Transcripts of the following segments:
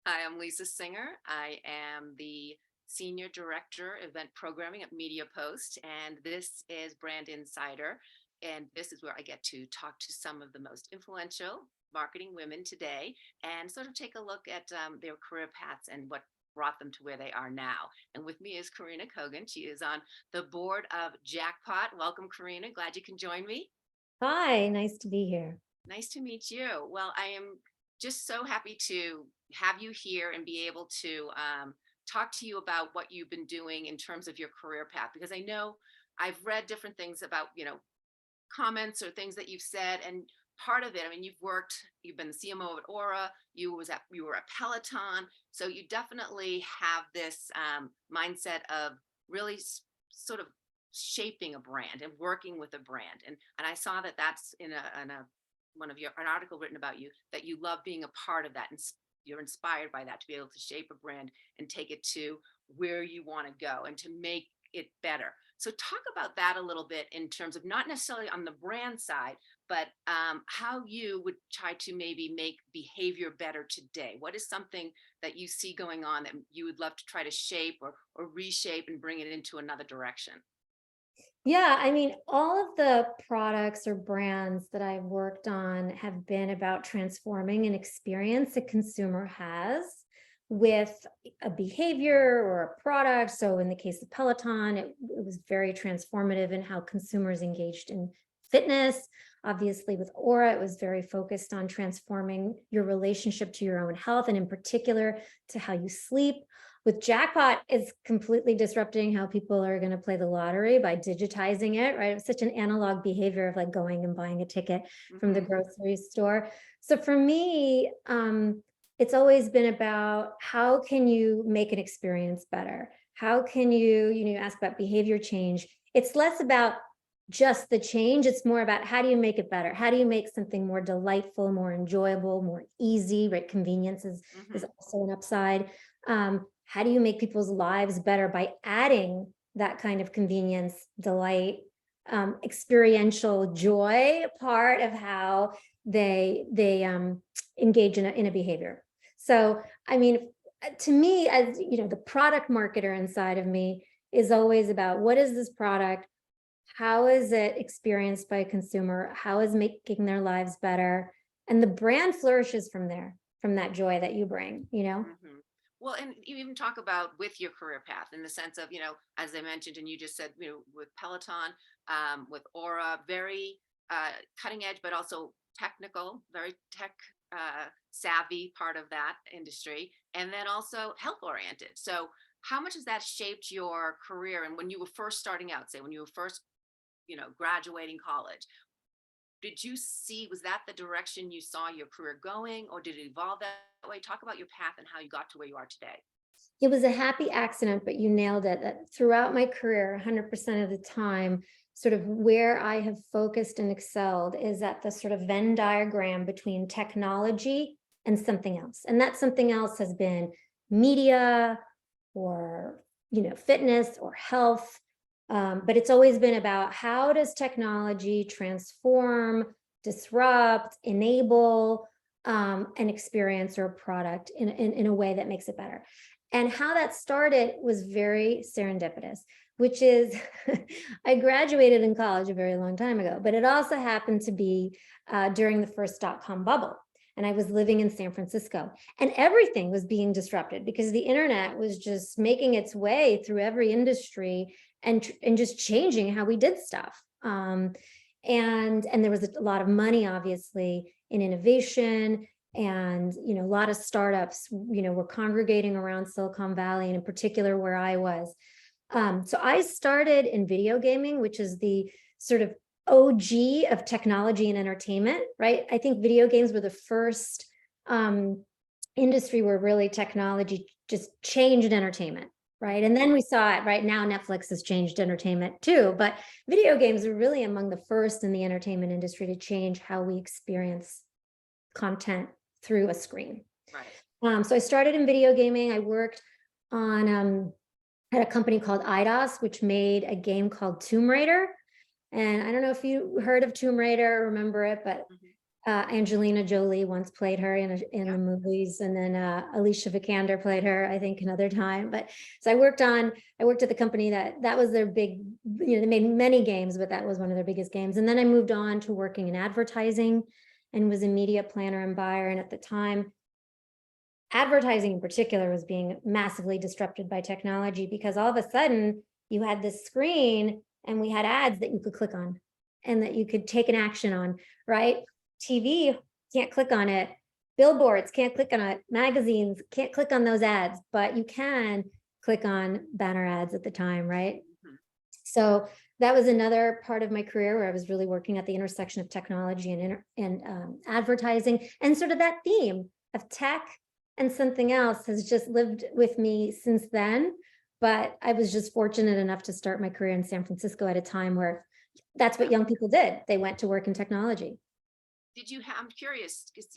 Hi, I'm Lisa Singer. I am the Senior Director, Event Programming at Media Post, and this is Brand Insider. And this is where I get to talk to some of the most influential marketing women today and sort of take a look at their career paths and what brought them to where they are now. And with me is Karina Kogan. She is on the board of Jackpot. Welcome, Karina. Glad you can join me. Hi, nice to be here. Nice to meet you. Well, I am just so happy to have you here and be able to talk to you about what you've been doing in terms of your career path, because I know I've read different things about, comments or things that you've said. And part of it, I mean, you've been the CMO at Aura, you were at Peloton. So you definitely have this mindset of really sort of shaping a brand and working with a brand. And I saw that that's in a one of your an article written about you, that you love being a part of that, and you're inspired by that to be able to shape a brand and take it to where you want to go and to make it better. So talk about that a little bit in terms of not necessarily on the brand side, but how you would try to maybe make behavior better today. What is something that you see going on that you would love to try to shape or reshape and bring it into another direction? Yeah, I mean, all of the products or brands that I've worked on have been about transforming an experience a consumer has with a behavior or a product. So in the case of Peloton, it was very transformative in how consumers engaged in fitness. Obviously, with Aura, it was very focused on transforming your relationship to your own health and in particular to how you sleep. With Jackpot, it's completely disrupting how people are going to play the lottery by digitizing it, right? It's such an analog behavior of like going and buying a ticket from the Hmm. grocery store. So for me, it's always been about how can you make an experience better? How can you ask about behavior change. It's less about just the change. It's more about how do you make it better? How do you make something more delightful, more enjoyable, more easy, right? Convenience is Hmm. also an upside. How do you make people's lives better by adding that kind of convenience, delight, experiential joy part of how they engage in a behavior. So, I mean, to me, as you know, the product marketer inside of me is always about what is this product? How is it experienced by a consumer? How is making their lives better? And the brand flourishes from there, from that joy that you bring, you know? Hmm. Well, and you even talk about with your career path in the sense of, as I mentioned, and you just said, with Peloton, with Aura, very cutting edge, but also technical, very tech savvy part of that industry, and then also health oriented. So, how much has that shaped your career? And when you were first starting out, say when you were first, graduating college, did you see, was that the direction you saw your career going, or did it evolve that way? Talk about your path and how you got to where you are today. It was a happy accident, but you nailed it. That throughout my career, 100% of the time, sort of where I have focused and excelled is at the sort of Venn diagram between technology and something else. And that something else has been media or, fitness or health. But it's always been about how does technology transform, disrupt, enable an experience or a product in a way that makes it better. And how that started was very serendipitous, which is I graduated in college a very long time ago, but it also happened to be during the first dot-com bubble. And I was living in San Francisco, and everything was being disrupted because the internet was just making its way through every industry and just changing how we did stuff. And there was a lot of money, obviously, in innovation, and a lot of startups were congregating around Silicon Valley, and in particular where I was. So I started in video gaming, which is the sort of OG of technology and entertainment, right? I think video games were the first industry where really technology just changed entertainment, right? And then we saw it. Right now Netflix has changed entertainment too, but video games are really among the first in the entertainment industry to change how we experience content through a screen. Right. So I started in video gaming. I worked on at a company called IDOS, which made a game called Tomb Raider. And I don't know if you heard of Tomb Raider or remember it, but Hmm. Angelina Jolie once played her in Yeah. the movies, and then Alicia Vikander played her, I think, another time. But so I worked at the company that was their big, they made many games, but that was one of their biggest games. And then I moved on to working in advertising and was a media planner and buyer. And at the time, advertising in particular was being massively disrupted by technology, because all of a sudden you had this screen and we had ads that you could click on and that you could take an action on, right? TV, can't click on it. Billboards, can't click on it. Magazines, can't click on those ads, but you can click on banner ads at the time, right? Mhm. So that was another part of my career where I was really working at the intersection of technology and advertising, and sort of that theme of tech and something else has just lived with me since then. But I was just fortunate enough to start my career in San Francisco at a time where that's what young people did. They went to work in technology. I'm curious, because,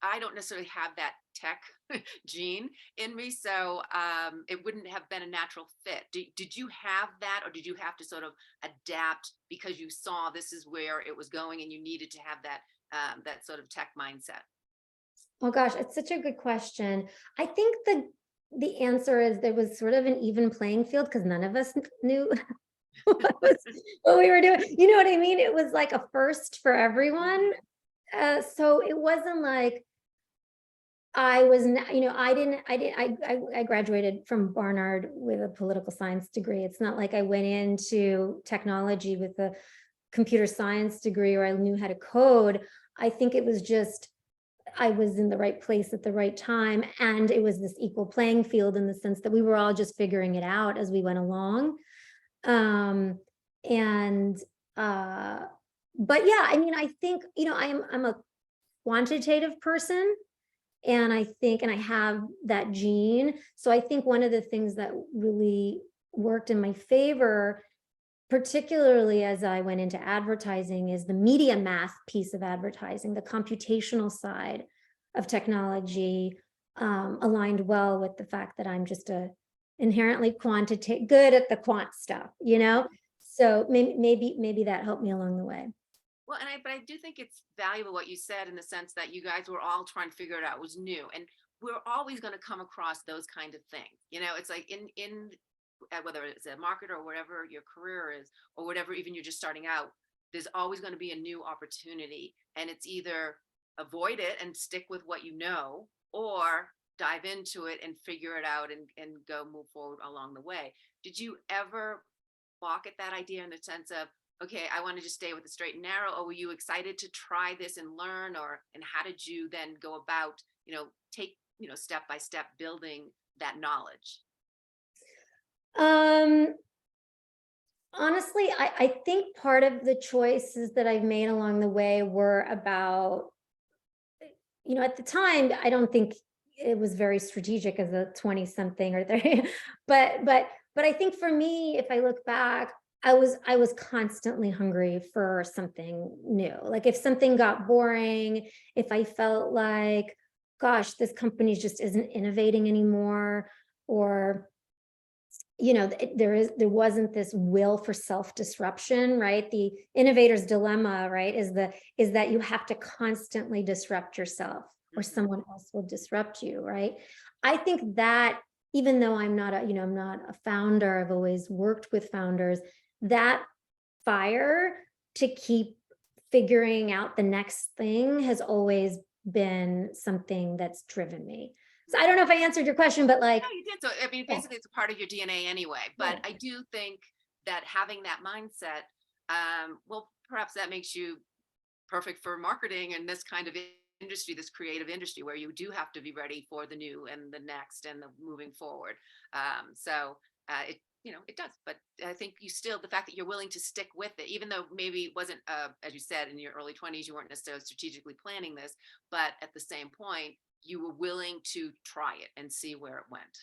I don't necessarily have that tech gene in me, so it wouldn't have been a natural fit. Did you have that, or did you have to sort of adapt because you saw this is where it was going and you needed to have that sort of tech mindset? Oh gosh, it's such a good question. I think the answer is there was sort of an even playing field because none of us knew what we were doing. You know what I mean? It was like a first for everyone. Mhm. So it wasn't like I was, I graduated from Barnard with a political science degree. It's not like I went into technology with a computer science degree or I knew how to code. I think it was just, I was in the right place at the right time. And it was this equal playing field in the sense that we were all just figuring it out as we went along. Um, and, uh, but yeah, I mean, I think, I'm a quantitative person, and I think, and I have that gene. So I think one of the things that really worked in my favor, particularly as I went into advertising, is the media math piece of advertising, the computational side of technology, aligned well with the fact that I'm just a inherently quantitative, good at the quant stuff, you know? So maybe that helped me along the way. Well, but I do think it's valuable what you said, in the sense that you guys were all trying to figure it out. It was new, and we're always going to come across those kind of things. It's like in whether it's a marketer or whatever your career is, or whatever, even you're just starting out, there's always going to be a new opportunity, and it's either avoid it and stick with what you know, or dive into it and figure it out and go move forward along the way. Did you ever balk at that idea, in the sense of, okay, I want to just stay with the straight and narrow, or were you excited to try this and learn, and how did you then go about, take, step by step building that knowledge? Um, Honestly, I think part of the choices that I've made along the way were about, at the time, I don't think it was very strategic as a 20 something or 30, but I think for me, if I look back, I was constantly hungry for something new. Like if something got boring, if I felt like, gosh, this company just isn't innovating anymore, or there wasn't this will for self-disruption, right? The innovator's dilemma, right, is that you have to constantly disrupt yourself or Mhm. someone else will disrupt you, right? I think that, even though I'm not a founder, I've always worked with founders, that fire to keep figuring out the next thing has always been something that's driven me. So I don't know if I answered your question, but No, like, you did. So, I mean, yeah, basically, it's a part of your DNA anyway. But yeah. I do think that having that mindset, well, perhaps that makes you perfect for marketing and this kind of industry, this creative industry, where you do have to be ready for the new and the next and the moving forward. It does. But I think the fact that you're willing to stick with it, even though maybe it wasn't, as you said, in your early 20s, you weren't necessarily strategically planning this, but at the same point, you were willing to try it and see where it went.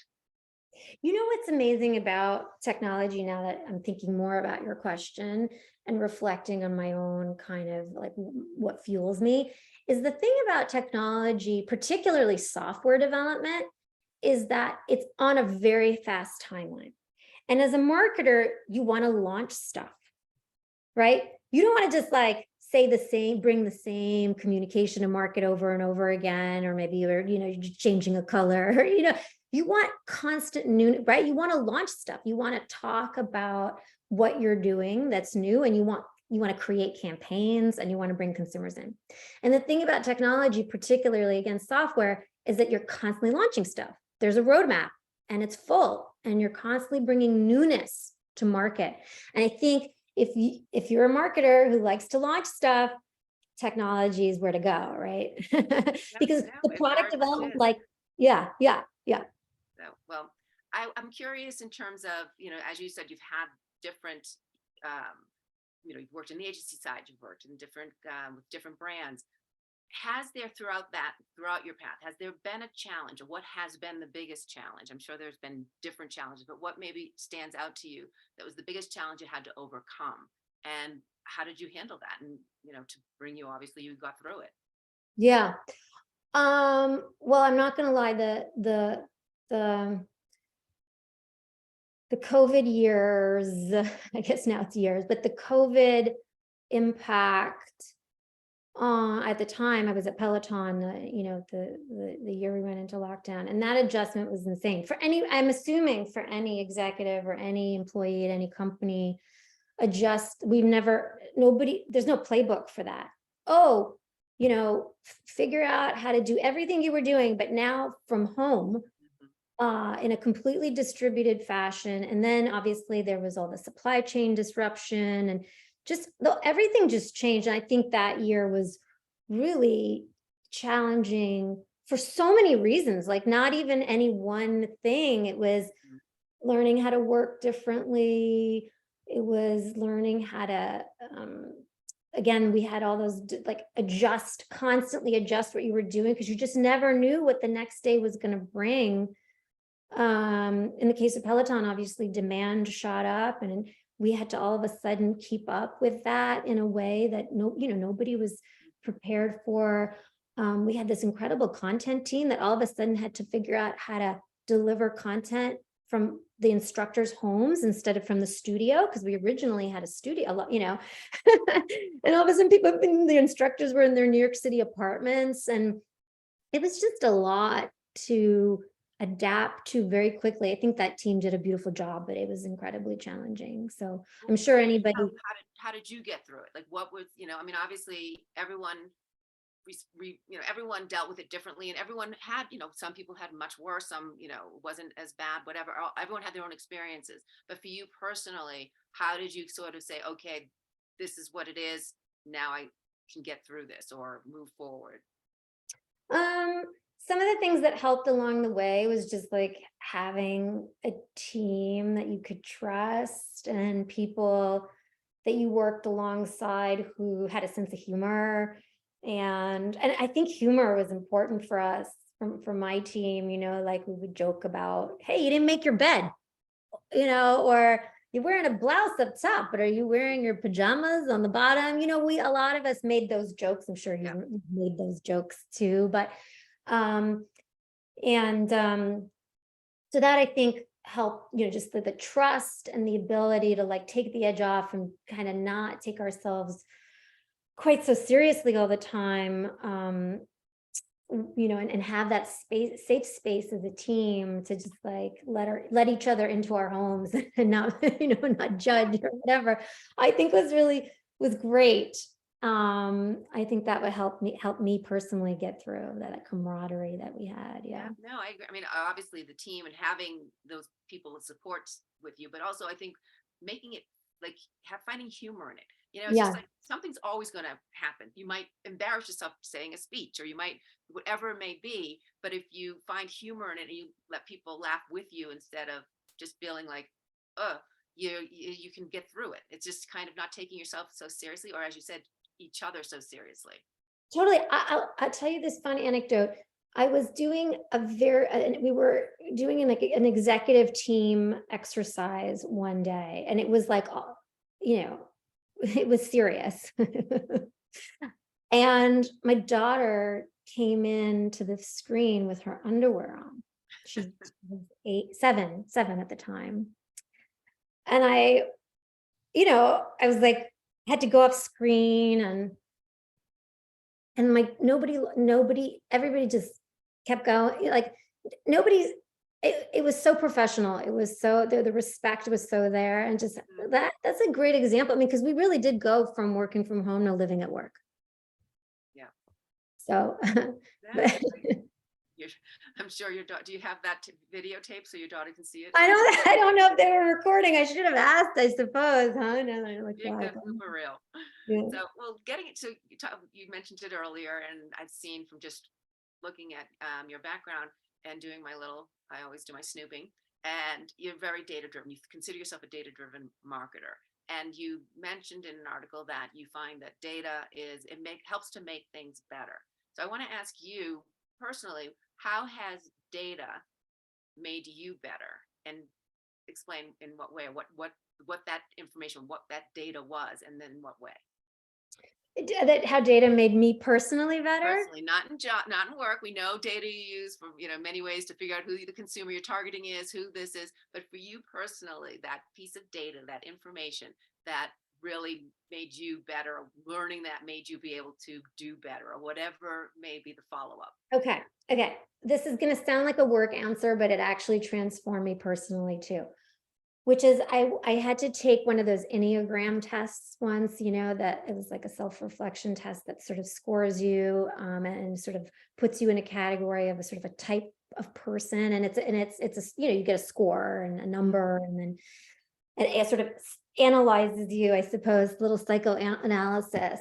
You know what's amazing about technology, now that I'm thinking more about your question and reflecting on my own kind of like what fuels me, is the thing about technology, particularly software development, is that it's on a very fast timeline. And as a marketer, you want to launch stuff, right? You don't want to just like say the same, bring the same communication to market over and over again, or maybe you're, you're just changing a color, or, you want constant new, right? You want to launch stuff. You want to talk about what you're doing that's new, and you want to create campaigns, and you want to bring consumers in. And the thing about technology, particularly against software, is that you're constantly launching stuff. There's a roadmap and it's full, and you're constantly bringing newness to market. And I think if you're a marketer who likes to launch stuff, technology is where to go, right? Because No, the it product very much development, is. like, yeah. So, well, I'm curious in terms of, as you said, you've had different, you've worked in the agency side, you've worked in different, with different brands. Has there throughout your path, has there been a challenge, or what has been the biggest challenge? I'm sure there's been different challenges, but what maybe stands out to you that was the biggest challenge you had to overcome? And how did you handle that? And, to bring you, obviously you got through it. Yeah. Well, I'm not gonna lie, the COVID years, I guess now it's years, but the COVID impact, at the time I was at Peloton, the year we went into lockdown, and that adjustment was insane for I'm assuming for any executive or any employee at any company. There's no playbook for that. Oh, figure out how to do everything you were doing, but now from home, in a completely distributed fashion. And then obviously there was all the supply chain disruption, and everything just changed. And I think that year was really challenging for so many reasons, like not even any one thing. It was learning how to work differently. It was learning how to, again, we had all those like constantly adjust what you were doing, because you just never knew what the next day was going to bring. In the case of Peloton, obviously demand shot up, and we had to all of a sudden keep up with that in a way that nobody was prepared for. We had this incredible content team that all of a sudden had to figure out how to deliver content from the instructors' homes instead of from the studio, because we originally had a studio, and all of a sudden the instructors were in their New York City apartments, and it was just a lot to adapt to very quickly. I think that team did a beautiful job, but it was incredibly challenging. So I'm sure anybody. How did you get through it? Like, what was, obviously everyone, everyone dealt with it differently, and everyone had, some people had much worse, some, wasn't as bad, whatever. Everyone had their own experiences. But for you personally, how did you sort of say, okay, this is what it is, now I can get through this or move forward? Some of the things that helped along the way was just like having a team that you could trust, and people that you worked alongside who had a sense of humor. And I think humor was important for us, from my team. Like we would joke about, hey, you didn't make your bed, or you're wearing a blouse up top, but are you wearing your pajamas on the bottom? A lot of us made those jokes. I'm sure you made those jokes too, but so that I think helped, just the trust and the ability to like take the edge off and kind of not take ourselves quite so seriously all the time. And have that safe space as a team to just like let each other into our homes and not, not judge or whatever, I think was great. I think that would help me personally get through that camaraderie that we had. Yeah. No, I agree. I mean, obviously the team and having those people that support with you, but also I think making it like finding humor in it. It's just like something's always going to happen. You might embarrass yourself saying a speech, or you might, whatever it may be. But if you find humor in it and you let people laugh with you instead of just feeling like, you can get through it. It's just kind of not taking yourself so seriously, or as you said, each other so seriously. Totally. I'll tell you this fun anecdote. I was doing we were doing an executive team exercise one day, and it was like, it was serious. And my daughter came into the screen with her underwear on. She was 7 at the time. And I was like, had to go off screen, and And like everybody just kept going. Like nobody's, it was so professional. It was so, the respect was so there. And just Mhm. that's a great example. I mean, because we really did go from working from home to living at work. Yeah. So, That's but great. You're, I'm sure your daughter, do you have that videotape so your daughter can see it? I don't know if they were recording. I should have asked, I suppose, huh? No, I like Yeah, that. good blooper reel. Yeah. So, well, getting it to you mentioned it earlier, and I've seen from just looking at your background and doing my little, I always do my snooping, and you're very data driven. You consider yourself a data driven marketer. And you mentioned in an article that you find that data helps to make things better. So I want to ask you personally, how has data made you better? And explain in what way, what that information, what that data was, and then what way. That how data made me personally better. Personally, not in job, not in work. We know data you use for, many ways to figure out who the consumer you're targeting is, who this is. But for you personally, that piece of data, that information that really made you better, learning that made you be able to do better, or whatever may be the follow up. Okay. Okay. This is going to sound like a work answer, but it actually transformed me personally too. Which is I had to take one of those Enneagram tests once, that it was like a self-reflection test that sort of scores you, and sort of puts you in a category of a sort of a type of person. And it's a, you get a score and a number, and then it sort of analyzes you, I suppose, little psychoanalysis.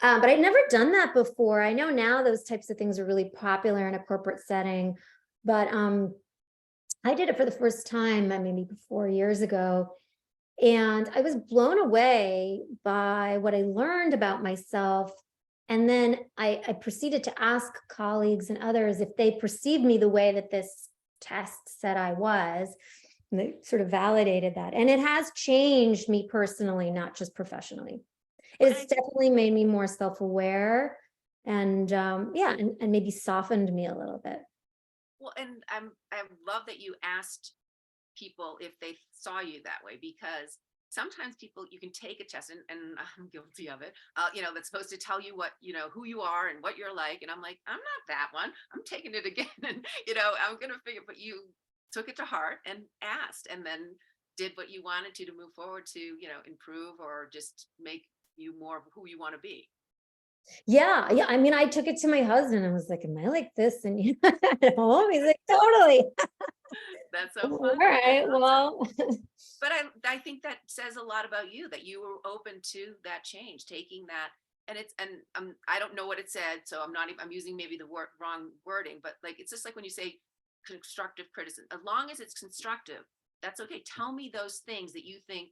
But I'd never done that before. I know now those types of things are really popular in a corporate setting, but I did it for the first time, maybe 4 years ago, and I was blown away by what I learned about myself. And then I proceeded to ask colleagues and others if they perceived me the way that this test said I was. And they sort of validated that. And it has changed me personally, not just professionally. Well, It has definitely made me more self-aware, and yeah, and maybe softened me a little bit. and I love that you asked people if they saw you that way, because sometimes people, you can take a test, and I'm guilty of it, that's supposed to tell you what, who you are and what you're like, and I'm like, I'm not that one, I'm taking it again. And I'm gonna figure, but you took it to heart and asked, and then did what you wanted to move forward to, improve or just make you more of who you want to be. Yeah, yeah. I mean, I took it to my husband. I was like, "Am I like this?" And at home, he's like, "Totally." That's so All funny. That's right. awesome. Well, But I think that says a lot about you, that you were open to that change, taking that. And I don't know what it said, so I'm not even, I'm using maybe the wrong wording, but like, it's just like when you say constructive criticism, as long as it's constructive, that's okay. Tell me those things that you think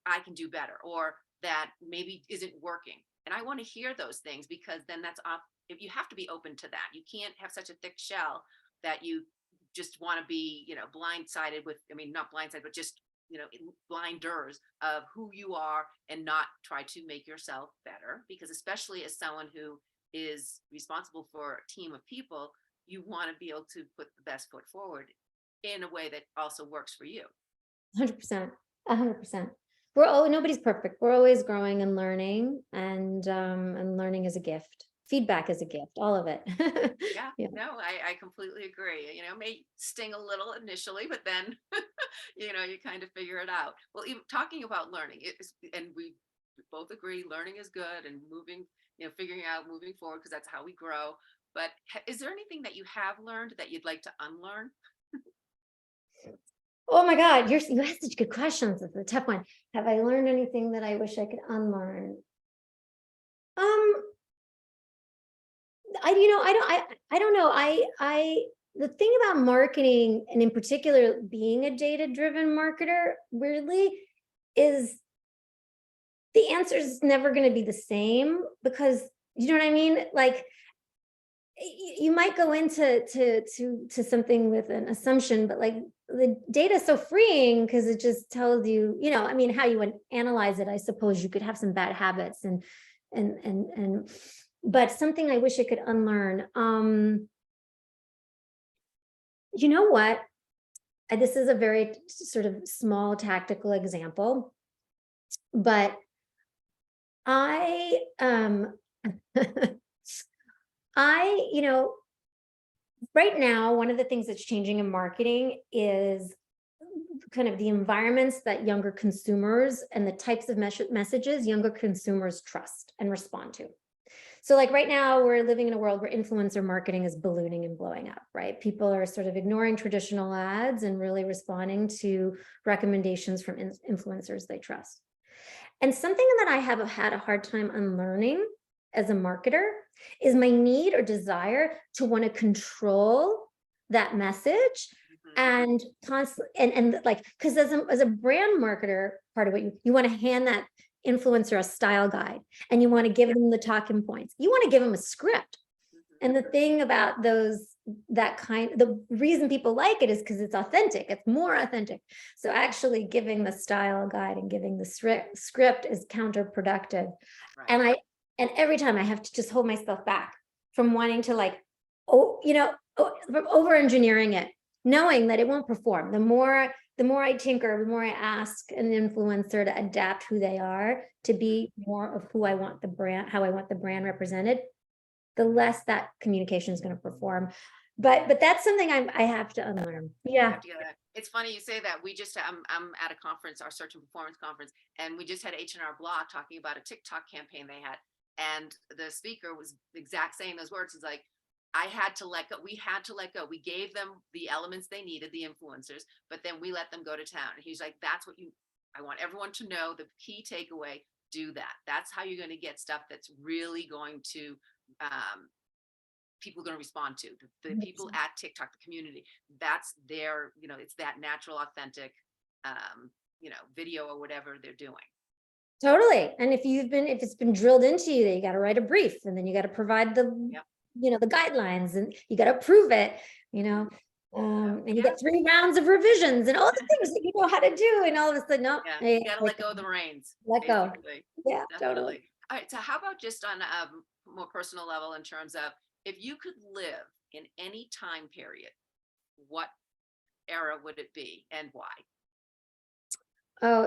I can do better, or that maybe isn't working. And I want to hear those things, because then that's off. If you have to be open to that, you can't have such a thick shell that you just want to be, blindsided with, I mean, not blindsided, but just, blinders of who you are, and not try to make yourself better. Because especially as someone who is responsible for a team of people, you want to be able to put the best foot forward in a way that also works for you. 100%, 100%. Nobody's perfect. We're always growing and learning, and learning is a gift. Feedback is a gift, all of it. Yeah, Yeah. no, I completely agree. It may sting a little initially, but then, you kind of figure it out. Well, even talking about learning, and we both agree learning is good, and moving, figuring out moving forward, because that's how we grow. But is there anything that you have learned that you'd like to unlearn? Oh my God, you asked such good questions. It's a tough one. Have I learned anything that I wish I could unlearn? Um, I don't know. The thing about marketing, and in particular being a data-driven marketer, weirdly, is the answer is never going to be the same, because you know what I mean? Like you might go into something with an assumption, but like the data is so freeing, because it just tells you, I mean, how you would analyze it. I suppose you could have some bad habits, and but something I wish I could unlearn. You know what? This is a very sort of small tactical example, but I You know, right now, one of the things that's changing in marketing is kind of the environments that younger consumers and the types of messages younger consumers trust and respond to. So like right now, we're living in a world where influencer marketing is ballooning and blowing up, right? People are sort of ignoring traditional ads and really responding to recommendations from influencers they trust. And something that I have had a hard time unlearning as a marketer is my need or desire to want to control that message and constantly and like, because as a brand marketer, part of what you want to hand that influencer a style guide, and you want to give them the talking points. You want to give them a script. And the thing about the reason people like it is because it's authentic. It's more authentic. So actually giving the style guide and giving the script is counterproductive. Right. And every time I have to just hold myself back from wanting to from over engineering it, knowing that it won't perform. The more I tinker, the more I ask an influencer to adapt who they are to be more of who I want the brand, how I want the brand represented, the less that communication is going to perform. But that's something I have to unlearn. Yeah. It's funny you say that. I'm at a conference, our search and performance conference, and we just had H&R Block talking about a TikTok campaign they had. And the speaker was exact saying those words. It's like, we had to let go. We gave them the elements they needed, the influencers, but then we let them go to town. And he's like, I want everyone to know the key takeaway, do that. That's how you're going to get stuff that's really going to, people are going to respond to. The people at TikTok, the community, that's their, it's that natural, authentic, video or whatever they're doing. Totally. And if it's been drilled into you that you got to write a brief, and then you got to provide the guidelines, and you got to prove it, and you get 3 rounds of revisions and all the things that you know how to do. And all of a sudden, no, you got to let go of the reins. Let go. Yeah, definitely. Totally. All right. So how about just on a more personal level, in terms of, if you could live in any time period, what era would it be and why? Oh,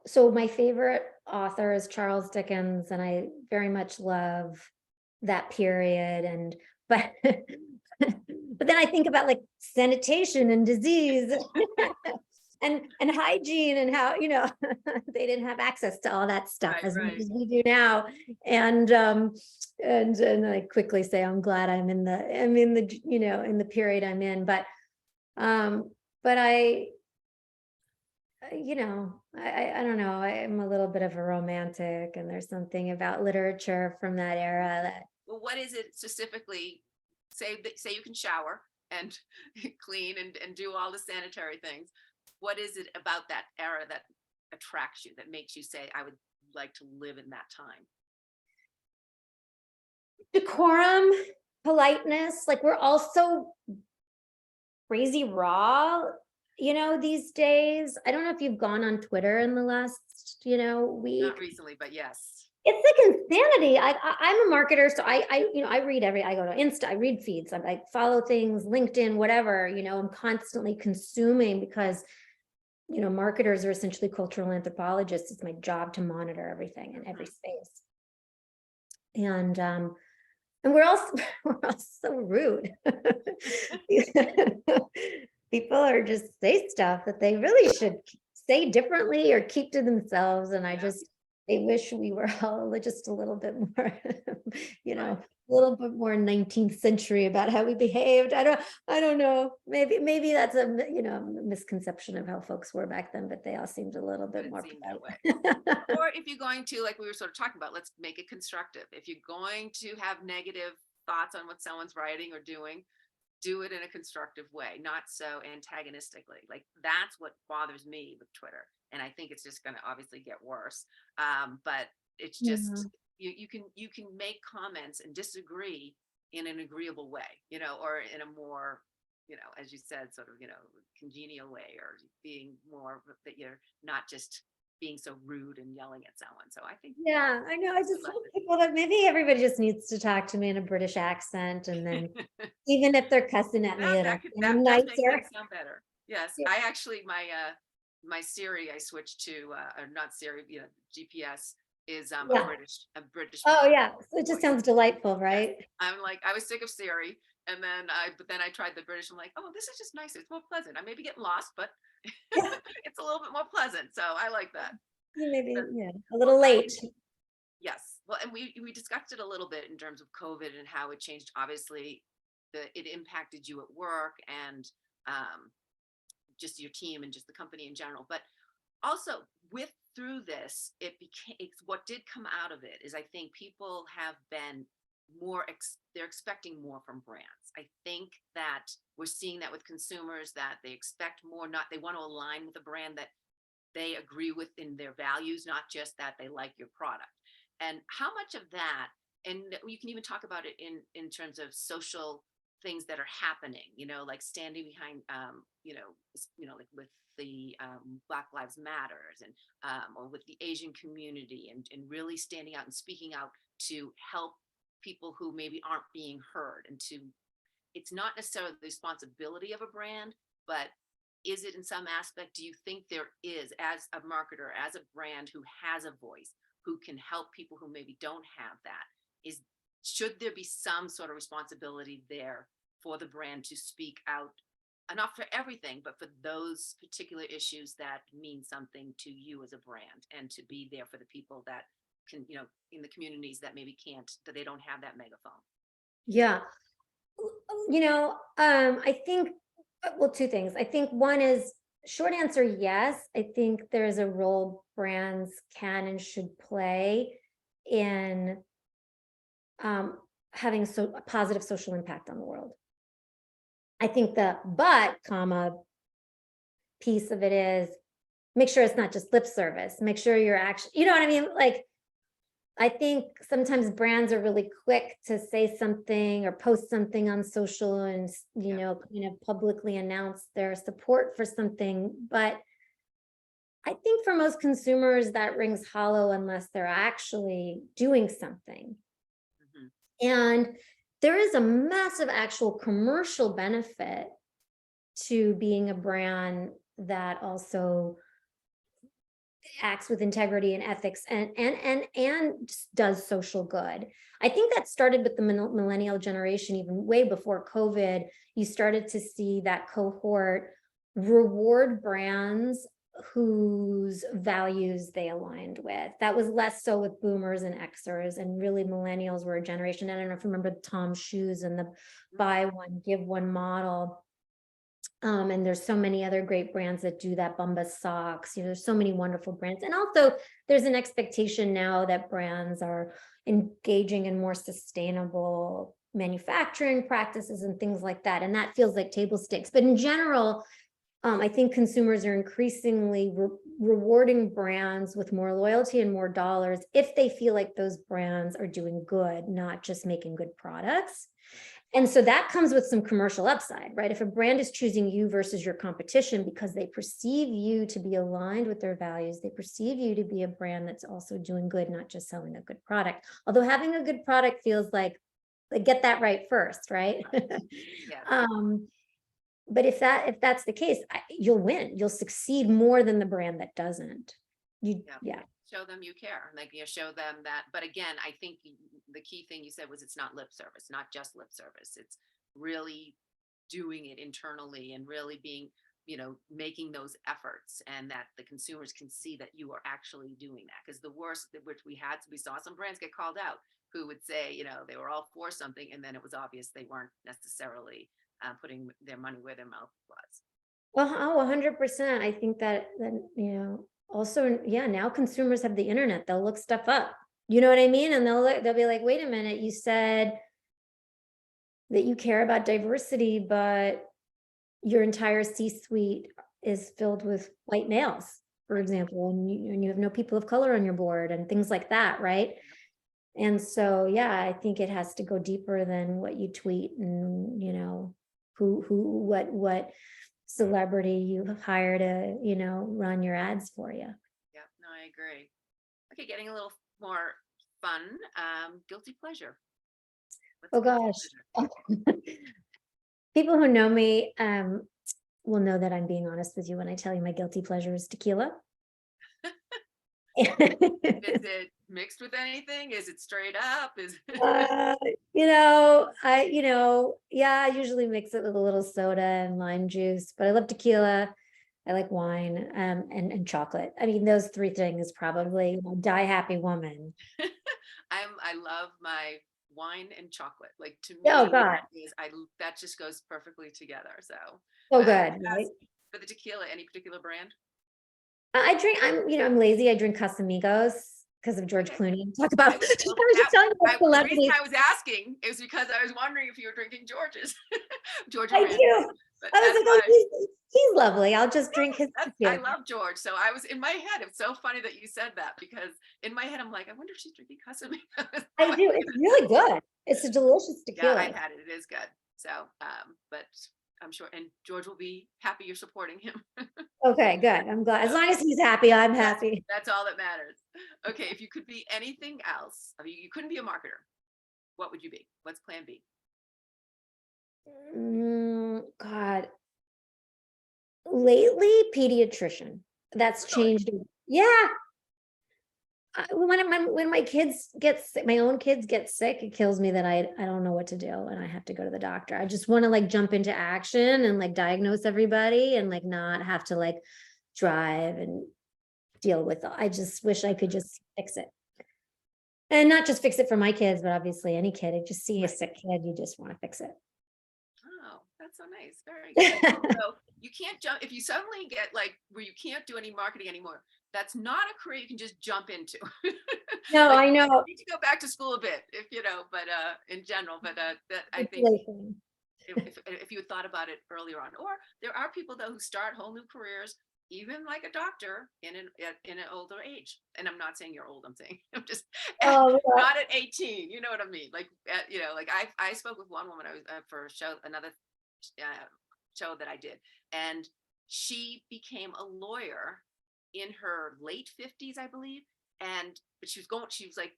so my favorite author is Charles Dickens, and I very much love that period. But then I think about like sanitation and disease and hygiene, and how they didn't have access to all that stuff as much as we do now. And I quickly say I'm glad I'm in the period I'm in. But I don't know. I'm a little bit of a romantic, and there's something about literature from that era that. Well, what is it specifically? Say you can shower and clean and do all the sanitary things. What is it about that era that attracts you, that makes you say, I would like to live in that time? Decorum, politeness. Like, we're all so crazy raw, these days. I don't know if you've gone on Twitter in the last, week. Not recently, but yes. It's like insanity. I'm a marketer, so I read I go to Insta, I read feeds, I follow things, LinkedIn, whatever. I'm constantly consuming, because marketers are essentially cultural anthropologists. It's my job to monitor everything in every space. And we're all so rude. People are just say stuff that they really should say differently or keep to themselves. And I wish we were all just a little bit more, a little bit more 19th century about how we behaved. I don't know. Maybe that's a misconception of how folks were back then, but they all seemed a little bit more that way. Or if you're going to, like we were sort of talking about, let's make it constructive. If you're going to have negative thoughts on what someone's writing or doing, do it in a constructive way, not so antagonistically. Like, that's what bothers me with Twitter. And I think it's just going to obviously get worse. But it's just, you can make comments and disagree in an agreeable way, or in a more, as you said, sort of, congenial way, or being more that you're not just being so rude and yelling at someone. So I think. Yeah, I know. I just hope people that maybe everybody just needs to talk to me in a British accent, and then even if they're cussing at me, that nicer. Make things sound better. Yes, yeah. I actually my Siri, I switched to or not Siri, GPS. is Yeah. a British Oh, yeah. So it just voice. sounds delightful, Yes. right? I'm like, I was sick of Siri. And then but then I tried the British. I'm like, oh, this is just nice. It's more pleasant. I may be getting lost, but it's a little bit more pleasant. So I like that. You maybe, yeah, a Well, little late. yes. Well, and we discussed it a little bit in terms of COVID and how it changed. Obviously, it impacted you at work and um, just your team and just the company in general. But also with through this, it's what did come out of it is I think people have been they're expecting more from brands. I think that we're seeing that with consumers that they expect more, not they want to align with a brand that they agree with in their values, not just that they like your product. And how much of that, and you can even talk about it in terms of social things that are happening, like standing behind, like with the Black Lives Matters and or with the Asian community and really standing out and speaking out to help people who maybe aren't being heard and to it's not necessarily the responsibility of a brand, but is it in some aspect? Do you think there is, as a marketer, as a brand who has a voice, who can help people who maybe don't have that? Is should there be some sort of responsibility there for the brand to speak out, not for everything, but for those particular issues that mean something to you as a brand, and to be there for the people that can, in the communities that maybe can't, that they don't have that megaphone? Yeah. I think, well, two things. I think one is short answer, yes. I think there's a role brands can and should play in having a positive social impact on the world. I think the but, comma, piece of it is make sure it's not just lip service. Make sure you're actually, you know what I mean? Like, I think sometimes brands are really quick to say something or post something on social and, Yeah. publicly announce their support for something. But I think for most consumers, that rings hollow unless they're actually doing something. Hmm. And there is a massive actual commercial benefit to being a brand that also acts with integrity and ethics and does social good. I think that started with the millennial generation, even way before COVID. You started to see that cohort reward brands whose values they aligned with. That was less so with boomers and Xers, and really millennials were a generation. I don't know if you remember Tom's shoes and the buy one, give one model. And there's so many other great brands that do that. Bumba socks, there's so many wonderful brands. And also there's an expectation now that brands are engaging in more sustainable manufacturing practices and things like that. And that feels like table stakes. But in general, I think consumers are increasingly rewarding brands with more loyalty and more dollars if they feel like those brands are doing good, not just making good products. And so that comes with some commercial upside, right? If a brand is choosing you versus your competition because they perceive you to be aligned with their values, they perceive you to be a brand that's also doing good, not just selling a good product. Although having a good product feels like get that right first, right? Yes. But if that's the case, you'll win. You'll succeed more than the brand that doesn't. Yeah. Show them you care, like, show them that. But again, I think the key thing you said was it's not lip service, not just lip service. It's really doing it internally and really being, making those efforts, and that the consumers can see that you are actually doing that. Because the worst that which we saw some brands get called out who would say, they were all for something, and then it was obvious they weren't necessarily putting their money where their mouth was. Well, oh, 100%. I think that, also, yeah, now consumers have the internet. They'll look stuff up. You know what I mean? And they'll be like, wait a minute, you said that you care about diversity, but your entire C-suite is filled with white males, for Right. example, and you have no people of color on your board and things like that, right? And so, yeah, I think it has to go deeper than what you tweet and, what celebrity you hire to, run your ads for you. Yeah, no, I agree. Okay, getting a little more fun. Guilty pleasure. What's Oh a guilty gosh. People who know me will know that I'm being honest with you when I tell you my guilty pleasure is tequila. pleasure? Is it mixed with anything? Is it straight up? Is Uh, yeah, I usually mix it with a little soda and lime juice, but I love tequila. I like wine, and chocolate. I mean, those three things probably, die happy woman. I love my wine and chocolate. Like to Oh, me, God, that just goes perfectly together. So so I have good, to right? ask for the tequila, any particular brand? I drink, I'm lazy. I drink Casamigos because of George Okay. Clooney. Talk about, I was Well, just telling you about the reason celebrities. I was asking is because I was wondering if you were drinking George's, George I Aranda. do. But I was that's like, oh, why he's lovely. I'll just drink his I tequila. love George. So I was in my head. It's so funny that you said that because in my head I'm like, I wonder if she's drinking Casamigos. I do. It's really good. It's a delicious Yeah, I've tequila. had it. It is good. So, but I'm sure, and George will be happy you're supporting him. Okay, good. I'm glad. As So long as he's happy, I'm that's happy. that's all that matters. Okay, if you could be anything else, I mean, you couldn't be a marketer. What would you be? What's Plan B? God, lately, pediatrician. That's Really? changed. Yeah. When my kids get sick, my own kids get sick, it kills me that I don't know what to do and I have to go to the doctor. I just want to like jump into action and like diagnose everybody and like not have to like drive and deal with I just wish I could just fix it. And not just fix it for my kids, but obviously any kid. If you see a Right. sick kid, you just want to fix it. Oh, that's so nice. Very good. So you can't jump if you suddenly get like where you can't do any marketing anymore. That's not a career you can just jump into. No, Like I you know. need to go back to school a bit, if you know, but in general. But that I It's think late. if you had thought about it earlier on, or there are people though who start whole new careers, even like a doctor in an older age. And I'm not saying you're old. I'm saying I'm just Oh, yeah. not at 18. You know what I mean? Like like I spoke with one woman I was for a show another show that I did, and she became a lawyer in her late 50s, I believe. And but she was like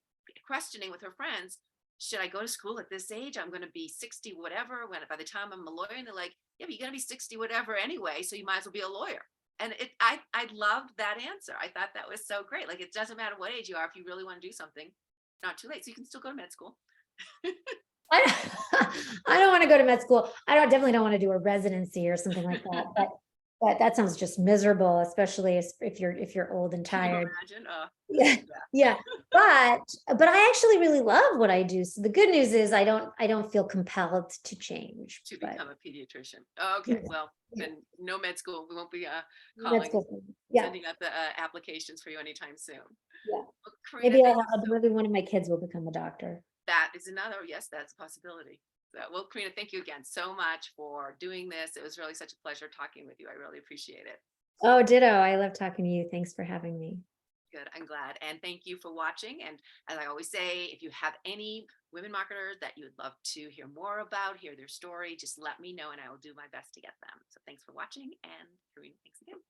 questioning with her friends, should I go to school at this age? I'm going to be 60, whatever. When by the time I'm a lawyer, and they're like, yeah, but you're going to be 60, whatever anyway. So you might as well be a lawyer. And I loved that answer. I thought that was so great. Like, it doesn't matter what age you are. If you really want to do something, not too late. So you can still go to med school. I, I don't want to go to med school. Definitely don't want to do a residency or something like that. But that sounds just miserable, especially if you're old and Can you tired. imagine? Yeah, Yeah, yeah. But I actually really love what I do. So the good news is I don't feel compelled to change. to But become a pediatrician. yeah, Okay, well, yeah, then no med school. We won't be med calling, school. Yeah, sending out the applications for you anytime soon. yeah. Well, Karina, Maybe thank you so maybe one of my kids will become a doctor. that is another, yes, that's a possibility. So, well, Karina, thank you again so much for doing this. It was really such a pleasure talking with you. I really appreciate it. Oh, ditto. I love talking to you. Thanks for having me. Good. I'm glad. And thank you for watching. And as I always say, if you have any women marketers that you would love to hear more about, hear their story, just let me know and I will do my best to get them. So thanks for watching. And Karina, thanks again.